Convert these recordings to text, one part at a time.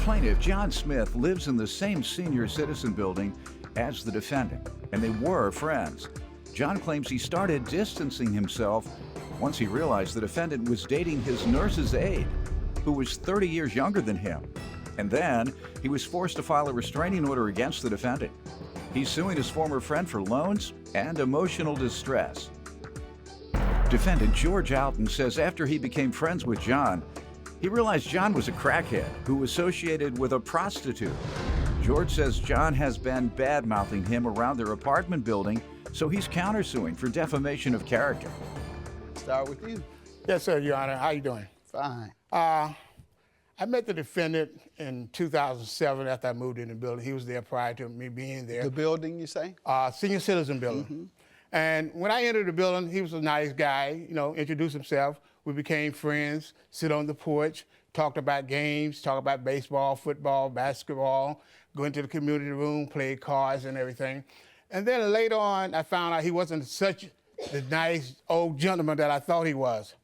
Plaintiff John Smith lives in the same senior citizen building as the defendant, and they were friends. John claims he started distancing himself once he realized the defendant was dating his nurse's aide, who was 30 years younger than him. And then he was forced to file a restraining order against the defendant. He's suing his former friend for loans and emotional distress. Defendant George Alton says after he became friends with John, he realized John was a crackhead who associated with a prostitute. George says John has been badmouthing him around their apartment building, so he's countersuing for defamation of character. Start with you. Yes, sir, Your Honor. How you doing? Fine. I met the defendant in 2007 after I moved in the building. He was there prior to me being there. The building, you say? Senior citizen building. Mm-hmm. And when I entered the building, he was a nice guy, you know, introduced himself. We became friends, sit on the porch, talked about games, talked about baseball, football, basketball, go into the community room, play cards and everything. And then later on, I found out he wasn't such the nice old gentleman that I thought he was.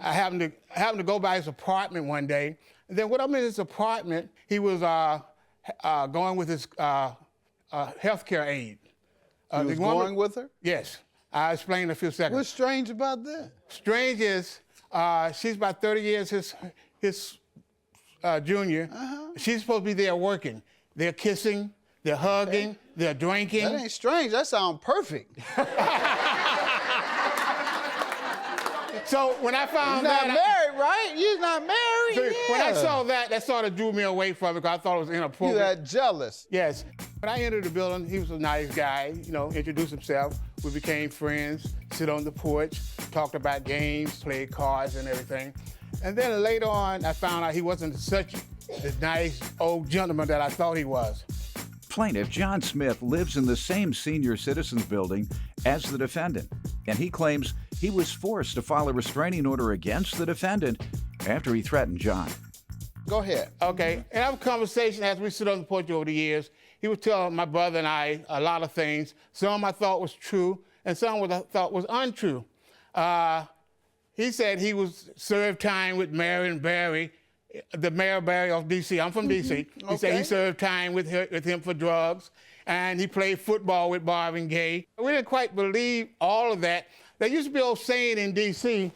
I happened to go by his apartment one day, and then when I'm in his apartment, he was going with his healthcare aide. He was going with her? Yes. I'll explain in a few seconds. What's strange about that? Strange is she's about 30 years his junior. She's supposed to be there working. They're kissing, they're hugging, they're drinking. That ain't strange. That sounds perfect. So when I found You're that... not married, right? You're not married? So Yeah. when I saw that, that sort of drew me away from it because I thought it was inappropriate. You got jealous. Yes. When I entered the building, he was a nice guy, you know, introduced himself. We became friends, sit on the porch, talked about games, played cards and everything. And then later on, I found out he wasn't such the nice old gentleman that I thought he was. Plaintiff John Smith lives in the same senior citizens building as the defendant, and he claims he was forced to file a restraining order against the defendant after he threatened John. Go ahead. Okay, and have a conversation as we sit on the porch over the years. He would tell my brother and I a lot of things. Some I thought was true, and some I thought was untrue. He said he was served time with Marion Barry, the Mayor Barry of D.C. I'm from D.C. He said he served time with him for drugs, and he played football with Marvin Gaye. We didn't quite believe all of that. There used to be an old saying in D.C.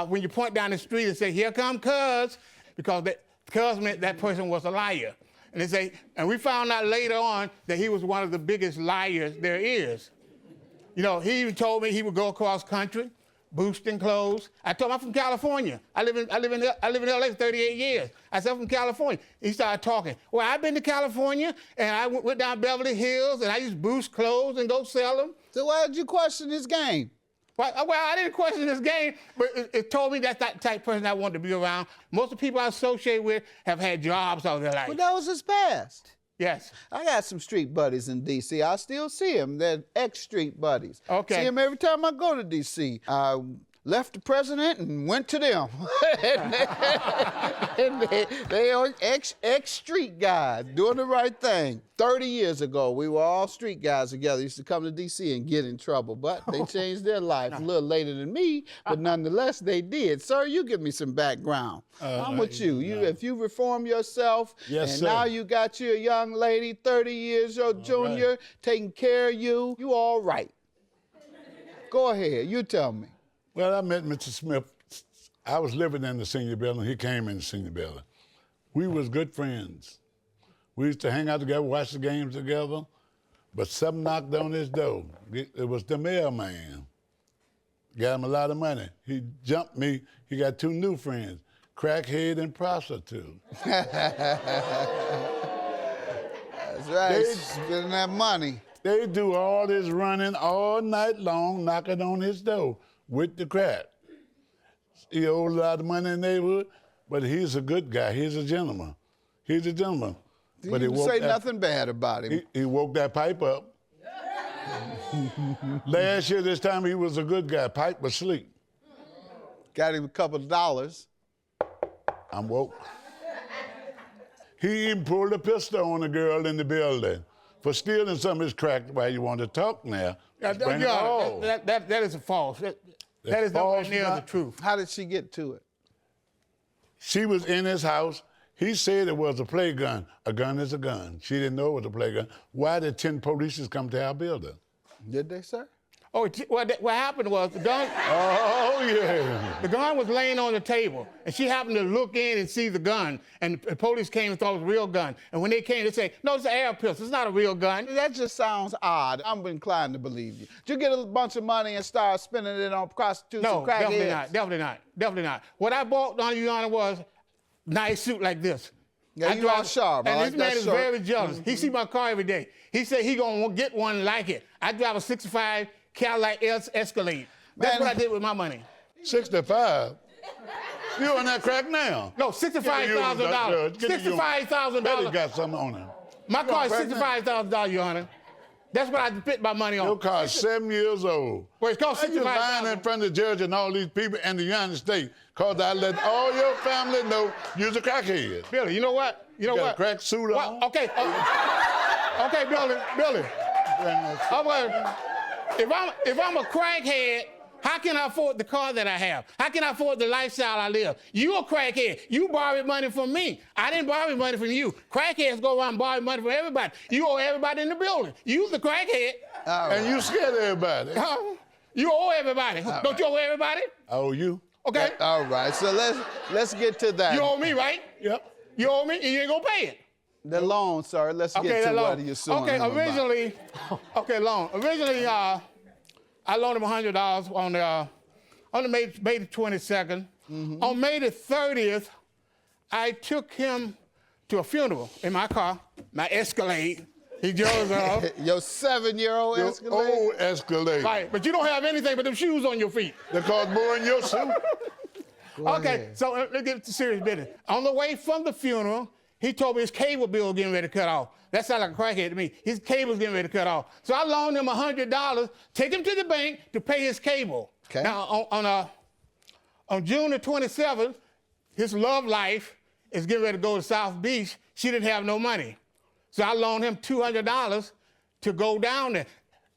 When you point down the street and say, "Here come Cuz," because Cuz meant that person was a liar. And they say, and we found out later on that he was one of the biggest liars there is. You know, he even told me he would go across country, boosting clothes. I told him I'm from California. I live in LA for 38 years. I said I'm from California. He started talking. Well, I've been to California and I went down Beverly Hills and I used to boost clothes and go sell them. So why did you question this game? Well, I didn't question this game, but it told me that's that type of person I wanted to be around. Most of the people I associate with have had jobs all their life. But that was his past. Yes. I got some street buddies in D.C. I still see them. They're ex-street buddies. Okay. See them every time I go to D.C. I left the president and went to them. and they are ex-street guys doing the right thing. 30 years ago, we were all street guys together. Used to come to D.C. and get in trouble, but they changed their life a little later than me, but nonetheless, they did. Sir, you give me some background. I'm with you. If you reform yourself, yes, and sir. now you got you a young lady, 30 years old junior, right. taking care of you, you all right. Go ahead, you tell me. Well, I met Mr. Smith. I was living in the senior building. He came in the senior building. We was good friends. We used to hang out together, watch the games together, but something knocked on his door. It was the mailman. Got him a lot of money. He jumped me. He got two new friends, crackhead and prostitute. That's right, spending that money. They do all this running all night long, knocking on his door with the crack. He owed a lot of money in the neighborhood, but he's a good guy. He's a gentleman. He's a gentleman. You But didn't say nothing bad about him. He woke that pipe up. Last year, this time, he was a good guy. Pipe was asleep. Got him a couple of dollars. I'm woke. He even pulled a pistol on a girl in the building for stealing some of his crack. Why you want to talk now? That is a false. That is nowhere near the truth. How did she get to it? She was in his house. He said it was a play gun. A gun is a gun. She didn't know it was a play gun. Why did 10 police come to our building? Did they, sir? Oh, what happened was the gun. Oh, yeah. The gun was laying on the table, and she happened to look in and see the gun, and the police came and thought it was a real gun. And when they came, they say, no, it's an air pistol. It's not a real gun. That just sounds odd. I'm inclined to believe you. Did you get a bunch of money and start spending it on prostitutes No, and crackheads? definitely not. What I bought on Your Honor was a nice suit like this. Yeah, you are sharp. And I this like man that is shirt. very jealous. He see my car every day. He said he gonna get one like it. I drive a 65 Cadillac Escalade. That's Man. what I did with my money. 65? You on that crack now? No, $65,000. $65,000. Betty got something on him. My car is crack now? $65,000, Your Honor. That's what I spent my money on. Your car is 7 years old. Well, it's called Why you lying in $65,000. front of the judge and all these people in the United States? Cause I let all your family know you're a crackhead. Billy, you know what? You know got what? a crack suit What? on? Okay. Okay, Billy. If I'm a crackhead, how can I afford the car that I have? How can I afford the lifestyle I live? You a crackhead. You borrowed money from me. I didn't borrow money from you. Crackheads go around and borrow money from everybody. You owe everybody in the building. You the crackhead. And you scared everybody. You owe everybody. Don't you owe everybody? I owe you. Okay. All right, so let's get to that. You owe me, right? Yep. You owe me, and you ain't gonna pay it. The loan, sir. Let's get to what you're suing him about. Originally, loan. Originally, I loaned him $100 on the May the 22nd. Mm-hmm. On May the 30th, I took him to a funeral in my car, my Escalade. He drove up. Your 7-year-old Your Escalade? old Escalade. Right, but you don't have anything but them shoes on your feet. That cost more in your suit. Okay, so let's get to serious business. On the way from the funeral, he told me his cable bill was getting ready to cut off. That sounded like a crackhead to me. His cable's getting ready to cut off. So I loaned him $100, take him to the bank to pay his cable. Okay. Now, on June the 27th, his love life is getting ready to go to South Beach. She didn't have no money. So I loaned him $200 to go down there.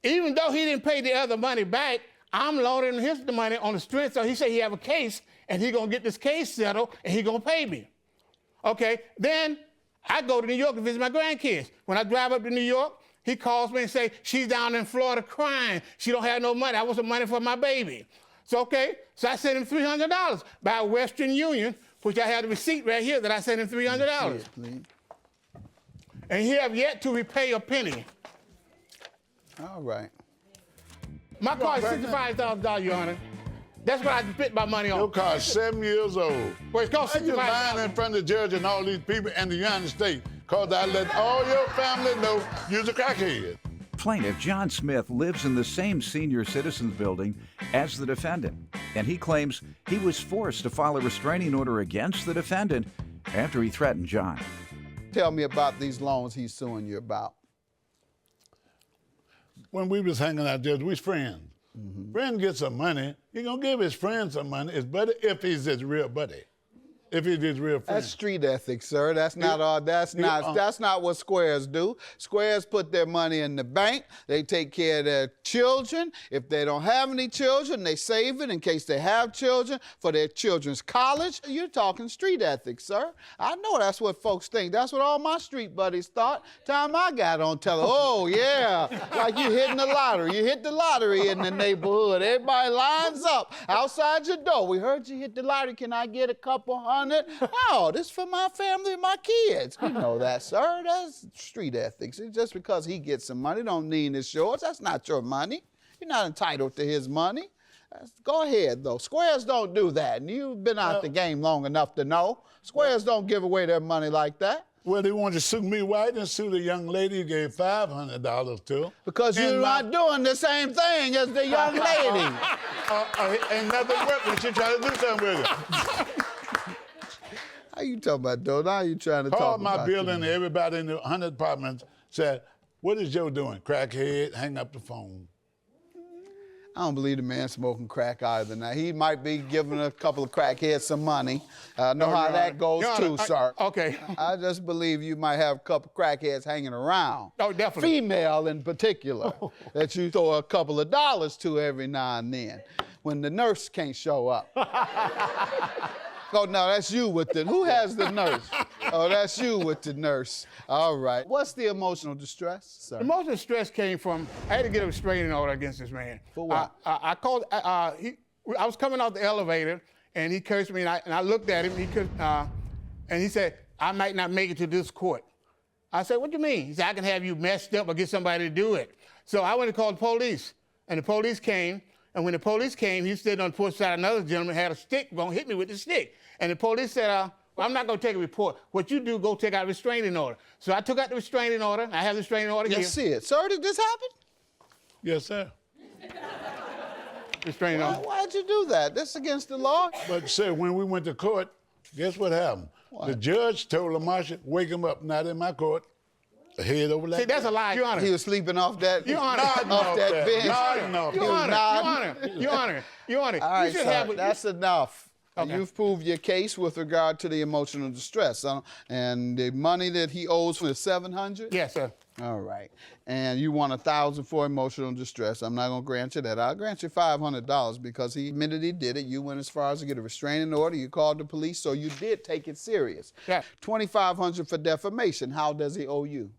Even though he didn't pay the other money back, I'm loaning him the money on the strength. So he said he have a case, and he gonna get this case settled, and he gonna pay me. Okay, then I go to New York to visit my grandkids. When I drive up to New York, he calls me and say, she's down in Florida crying. She don't have no money. I want some money for my baby. So, okay, so I sent him $300 by Western Union, which I have the receipt right here that I sent him $300. And he have yet to repay a penny. All right. My car is $65,000, Your Honor. That's what I spent my money on. Your car is 7 years old. Well, it's called Why you lying in $65,000. front of the judge and all these people in the United States? Cause I let all your family know you're a crackhead. Plaintiff John Smith lives in the same senior citizens building as the defendant, and he claims he was forced to file a restraining order against the defendant after he threatened John. Tell me about these loans he's suing you about. When we was hanging out there, we was friends. Friend gets some money, he gonna give his friend some money, his buddy, if he's his real buddy. If he's his real friend. That's street ethics, sir. That's not all. That's not what squares do. Squares put their money in the bank. They take care of their children. If they don't have any children, they save it in case they have children for their children's college. You're talking street ethics, sir. I know that's what folks think. That's what all my street buddies thought. Time I got on tele. Oh yeah, like you hitting the lottery. You hit the lottery in the neighborhood. Everybody lines up outside your door. We heard you hit the lottery. Can I get a couple $100? Oh, this is for my family and my kids. You know that, sir. That's street ethics. It's just because he gets some money don't mean it's yours. That's not your money. You're not entitled to his money. Go ahead, though. Squares don't do that. And you've been out the game long enough to know. Squares don't give away their money like that. Well, they wanted to sue me. Why didn't sue the young lady you gave $500 to? Because you're not doing the same thing as the young lady. Ain't nothing work when she trying to do something with it. How you talking about, though? Now you trying to talk Called my about building, everybody in the 100 apartments said, what is Joe doing? Crackhead, hang up the phone. I don't believe the man smoking crack either. Now, he might be giving a couple of crackheads some money. I know how that goes too, sir. Okay. I just believe you might have a couple of crackheads hanging around. Oh, definitely. Female in particular, that you throw a couple of dollars to every now and then when the nurse can't show up. Oh, no, that's you with the, who has the nurse? Oh, that's you with the nurse. All right. What's the emotional distress, sir? Emotional stress came from, I had to get a restraining order against this man. For what? I called, I was coming out the elevator, and he cursed me, and I looked at him, and he said, I might not make it to this court. I said, what do you mean? He said, I can have you messed up or get somebody to do it. So I went and called the police, and the police came, and when the police came, he stood on the porch side, another gentleman had a stick, gonna hit me with the stick. And the police said, well, I'm not gonna take a report. What you do, go take out a restraining order. So I took out the restraining order. I have the restraining order here. Let's see it. Sir, did this happen? Yes, sir. Restraining order. Why'd you do that? That's against the law. But sir, when we went to court, guess what happened? What? The judge told the marshal, wake him up, not in my court. Head over like See, that's a lie, Your Honor. He was sleeping off that, Your Honor. off that bench. Your Honor. All right, You should sir, have that's enough. Okay. You've proved your case with regard to the emotional distress. And the money that he owes is $700? Yes, sir. All right. And you want $1,000 for emotional distress. I'm not going to grant you that. I'll grant you $500 because he admitted he did it. You went as far as to get a restraining order. You called the police, so you did take it serious. Yeah. $2,500 for defamation. How does he owe you?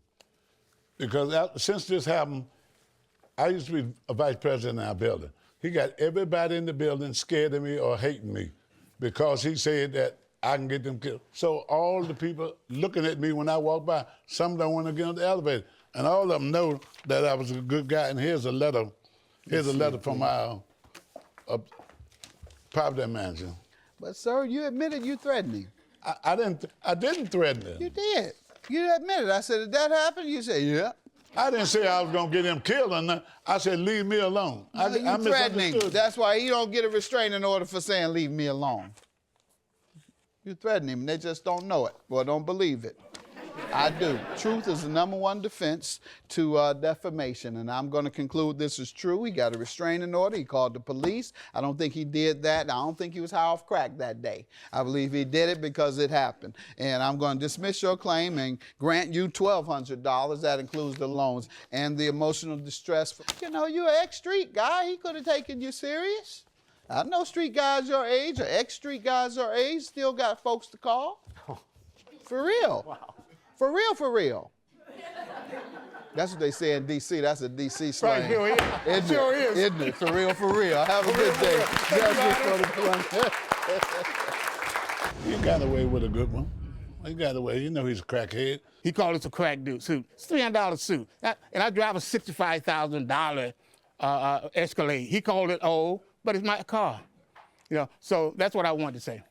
Because since this happened, I used to be a vice president in our building. He got everybody in the building scared of me or hating me because he said that I can get them killed. So all the people looking at me when I walk by, some don't want to get on the elevator. And all of them know that I was a good guy. And here's a letter. Here's a letter from our property manager. But, sir, you admitted you threatened him. I didn't threaten him. You did. You admitted. I said, did that happen? You said, yeah. I didn't say I was gonna get him killed or nothing. I said, leave me alone. No, you threatened him. misunderstood. That's why he don't get a restraining order for saying, leave me alone. You threatened him, and they just don't know it or don't believe it. I do. Truth is the #1 defense to defamation, and I'm going to conclude this is true. He got a restraining order. He called the police. I don't think he did that. I don't think he was high off crack that day. I believe he did it because it happened. And I'm going to dismiss your claim and grant you $1,200. That includes the loans and the emotional distress. You know, you're an ex-street guy. He could have taken you serious. I know street guys your age or ex-street guys your age still got folks to call. For real. Wow. For real, for real. That's what they say in D.C. That's a D.C. slang. Right, sure is. Isn't Sure it? is. Isn't it? For real, for real. Have a good day. He got away with a good one. He got away. You know he's a crackhead. He called us a crack dude suit. It's $300 suit. And I drive a $65,000 Escalade. He called it old, but it's my car. You know, so that's what I wanted to say.